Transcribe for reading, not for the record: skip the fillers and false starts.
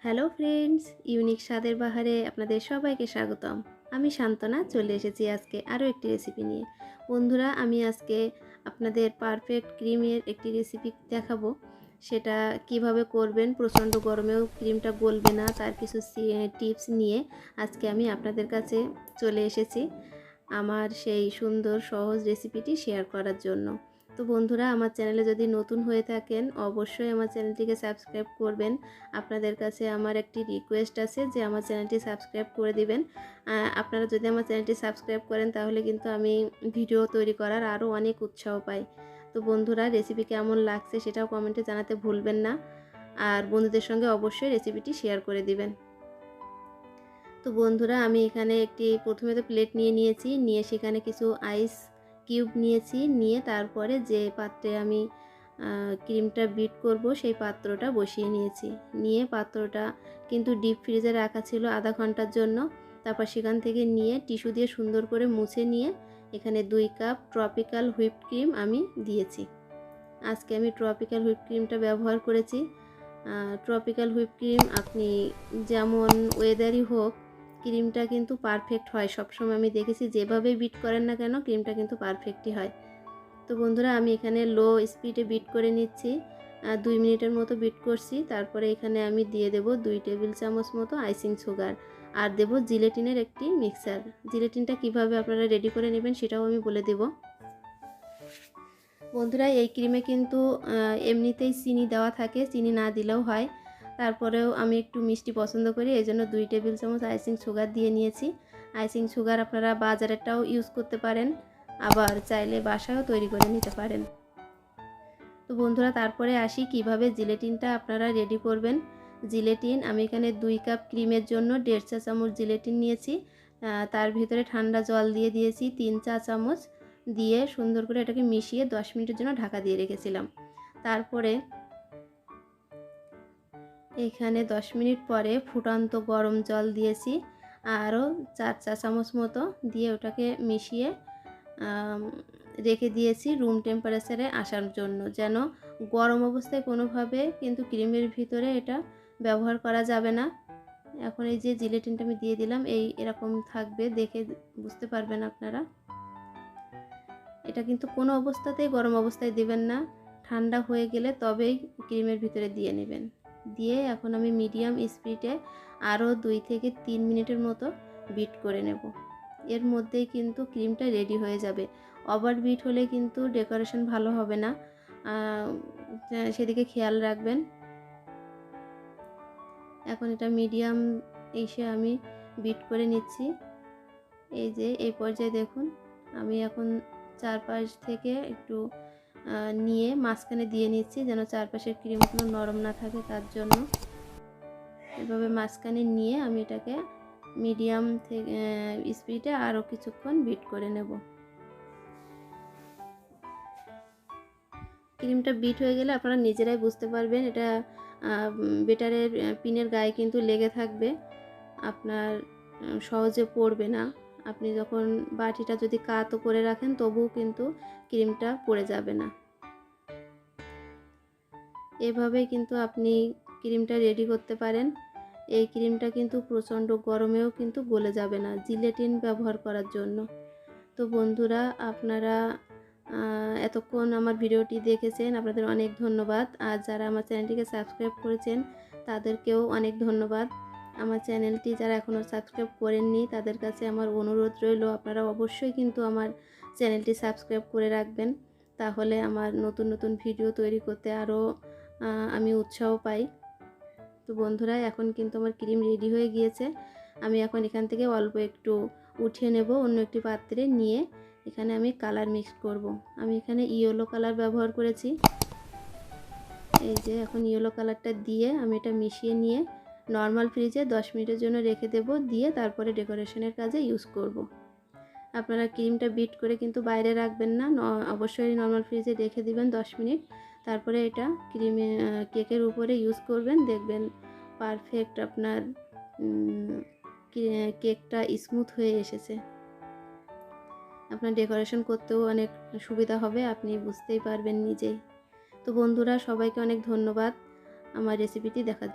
Hello friends, unique স্বাদের বাহারে আপনাদের সবাইকে স্বাগতম। আমি শান্তনা চলে এসেছি আজকে আরও একটি রেসিপি নিয়ে। বন্ধুরা, আমি আজকে আপনাদের পারফেক্ট ক্রিমের একটি রেসিপি দেখাবো। সেটা কিভাবে করবেন, প্রচণ্ড গরমেও ক্রিমটা গলবে না, তার কিছু টিপস নিয়ে আজকে আমি আপনাদের কাছে চলে এসেছি আমার সেই সুন্দর সহজ রেসিপিটি শেয়ার করার জন্য। তো বন্ধুরা, আমার চ্যানেলে যদি নতুন হয়ে থাকেন অবশ্যই আমার চ্যানেলটিকে সাবস্ক্রাইব করবেন। আপনাদের কাছে আমার একটি রিকোয়েস্ট আছে যে আমার চ্যানেলটি সাবস্ক্রাইব করে দিবেন। আপনারা যদি আমার চ্যানেলটি সাবস্ক্রাইব করেন তাহলে কিন্তু আমি ভিডিও তৈরি করার আরও অনেক উৎসাহ পাই। তো বন্ধুরা, রেসিপি কেমন লাগছে সেটাও কমেন্টে জানাতে ভুলবেন না, আর বন্ধুদের সঙ্গে অবশ্যই রেসিপিটি শেয়ার করে দিবেন। তো বন্ধুরা, আমি এখানে একটি প্রথমে তো প্লেট নিয়েছি, নিয়ে সেখানে কিছু আইস কিউব নিয়েছি, নিয়ে তারপরে যে পাত্রে আমি ক্রিমটা বিট করব সেই পাত্রটা বসিয়ে নিয়েছি। নিয়ে পাত্রটা কিন্তু ডিপ ফ্রিজে রাখা ছিল আধা ঘন্টার জন্য। তারপর সেখান থেকে নিয়ে টিস্যু দিয়ে সুন্দর করে মুছে নিয়ে এখানে 2 কাপ ট্রপিক্যাল হুইপড ক্রিম আমি দিয়েছি। আজকে আমি ট্রপিক্যাল হুইপড ক্রিমটা ব্যবহার করেছি। ট্রপিক্যাল হুইপড ক্রিম আপনি যেমন ওয়েদারই হোক, ক্রিমটা কিন্তু পারফেক্ট হয় সবসময়। আমি দেখেছি যেভাবে বিট করেন না কেন ক্রিমটা কিন্তু পারফেক্টই হয়। তো বন্ধুরা, আমি এখানে লো স্পিডে বিট করে নিচ্ছি, 2 মিনিটের মতো বিট করছি। তারপরে এখানে আমি দিয়ে দেব 2 টেবিল চামচ মতো আইসিং সুগার, আর দেব জিলেটিনের একটি মিক্সার। জিলেটিনটা কিভাবে আপনারা রেডি করে নেবেন সেটাও আমি বলে দেব। বন্ধুরা, এই ক্রিমে কিন্তু এমনিতেই চিনি দেওয়া থাকে, চিনি না দিলেও হয়। তারপরেও আমি একটু মিষ্টি পছন্দ করি, এই জন্য 2 টেবিল চামচ আইসিং সুগার দিয়ে নিয়েছি। আইসিং সুগার আপনারা বাজারেরটাও ইউজ করতে পারেন, আবার চাইলে বাসায়ও তৈরি করে নিতে পারেন। তো বন্ধুরা, তারপরে আসি কিভাবে জিলেটিনটা আপনারা রেডি করবেন। জিলেটিন আমি এখানে 2 কাপ ক্রিমের জন্য 1.5 চা চামচ জিলেটিন নিয়েছি। তার ভিতরে ঠান্ডা জল দিয়ে দিয়েছি 3 চা চামচ, দিয়ে সুন্দর করে এটাকে মিশিয়ে 10 মিনিটের জন্য ঢাকা দিয়ে রেখেছিলাম। তারপরে এখানে 10 মিনিট পরে ফুটন্ত গরম জল দিয়েছি, আরও 4 চা চামচ মতো দিয়ে ওটাকে মিশিয়ে রেখে দিয়েছি রুম টেম্পারেচারে আসার জন্য। যেন গরম অবস্থায় কোনোভাবে কিন্তু ক্রিমের ভিতরে এটা ব্যবহার করা যাবে না। এখন এই যে জিলেটিনটা আমি দিয়ে দিলাম, এরকম থাকবে, দেখে বুঝতে পারবেন আপনারা। এটা কিন্তু কোনো অবস্থাতেই গরম অবস্থায় দিবেন না, ঠান্ডা হয়ে গেলে তবেই ক্রিমের ভিতরে দিয়ে নেবেন। দিয়ে এখন আমি মিডিয়াম স্পিডে আরও 2 থেকে 3 মিনিটের মতো বিট করে নেব। এর মধ্যেই কিন্তু ক্রিমটা রেডি হয়ে যাবে। ওভার বিট হলে কিন্তু ডেকোরেশন ভালো হবে না, সেদিকে খেয়াল রাখবেন। এখন এটা মিডিয়াম এসে আমি বিট করে নিচ্ছি। এই যে এই পর্যায়ে দেখুন, আমি এখন চারপাশ থেকে একটু নিয়ে মাঝখানে দিয়ে নিচ্ছি, যেন চারপাশের ক্রিমগুলো নরম না থাকে, তার জন্য এভাবে মাঝখানে নিয়ে আমি এটাকে মিডিয়াম থেকে স্পিডে আরও কিছুক্ষণ বিট করে নেব। ক্রিমটা বিট হয়ে গেলে আপনারা নিজেরাই বুঝতে পারবেন, এটা বেটারের পিনের গায়ে কিন্তু লেগে থাকবে, আপনার সহজে পড়বে না। আপনি যখন বাটিটা যদি কাতও করে রাখেন তবুও কিন্তু ক্রিমটা পড়ে যাবে না। এভাবেই কিন্তু আপনি ক্রিমটা রেডি করতে পারেন। এই ক্রিমটা কিন্তু প্রচণ্ড গরমেও কিন্তু গলে যাবে না, জিলেটিন ব্যবহার করার জন্য। তো বন্ধুরা, আপনারা এতক্ষণ আমার ভিডিওটি দেখেছেন, আপনাদের অনেক ধন্যবাদ। আর যারা আমার চ্যানেলটিকে সাবস্ক্রাইব করেছেন তাদেরকেও অনেক ধন্যবাদ। আমার চ্যানেলটি যারা এখনও সাবস্ক্রাইব করেননি তাদের কাছে আমার অনুরোধ রইল, আপনারা অবশ্যই কিন্তু আমার চ্যানেলটি সাবস্ক্রাইব করে রাখবেন। তাহলে আমার নতুন নতুন ভিডিও তৈরি করতে আরও আমি উৎসাহ পাই। তো বন্ধুরা, এখন কিন্তু আমার ক্রিম রেডি হয়ে গিয়েছে। আমি এখন এখান থেকে অল্প একটু উঠিয়ে নেব অন্য একটি পাত্রে নিয়ে। এখানে আমি কালার মিক্স করব। আমি এখানে ইয়েলো কালার ব্যবহার করেছি। এই যে এখন ইয়েলো কালারটা দিয়ে আমি এটা মিশিয়ে নিয়ে নর্মাল ফ্রিজে 10 মিনিটের জন্য রেখে দেব, দিয়ে তারপরে ডেকোরেশনের কাজে ইউজ করব। আপনারা ক্রিমটা বিট করে কিন্তু বাইরে রাখবেন না, অবশ্যই নর্মাল ফ্রিজে রেখে দিবেন 10 মিনিট। তারপরে এটা কেকের উপরে ইউজ করবেন, দেখবেন পারফেক্ট আপনার কেকটা স্মুথ হয়ে এসেছে। আপনার ডেকোরেশন করতেও অনেক সুবিধা হবে, আপনি বুঝতেই পারবেন নিজেই। তো বন্ধুরা, সবাইকে অনেক ধন্যবাদ আমার রেসিপিটি দেখার জন্য।